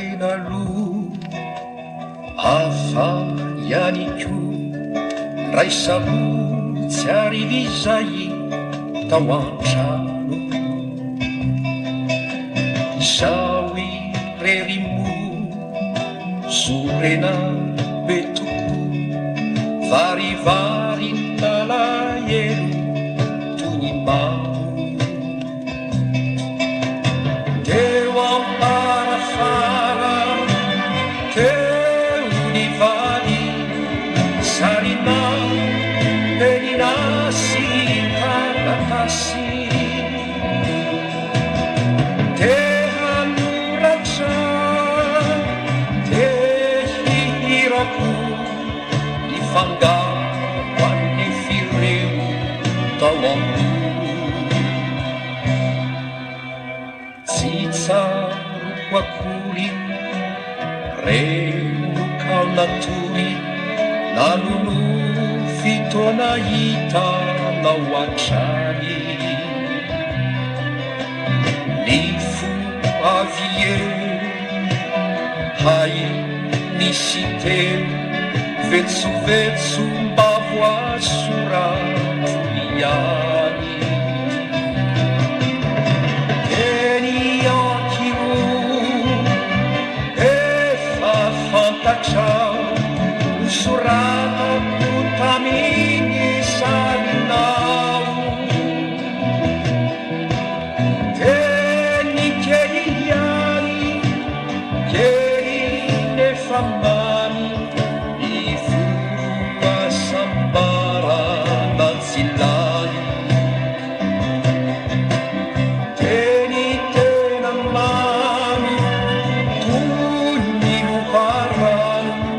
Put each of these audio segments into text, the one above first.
tenalo afahany koa ray sabotsy arivi zay tao an-trano zao irerimo zorena be toko varivary talaelo toy ny mamo teo amparafara teo ny vady sarina penina sy taratasy te hanoratra te hihirako ifangaro an'ny fireo tao amiko tsy tsaroko akory reno kao natory nanono fitoana hitanao an-trany ny fo avy eo hay nisy teo vetsovetso mba voasorato ihany teny ankio efa fantatrao soratako taminy salinao teny kely ihany kely nefa many iforoa sambarana tsilany teny tena mamy toy ny loharano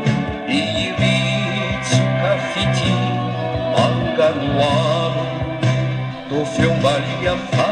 iritsoka fity manganoano do feo mbalia fa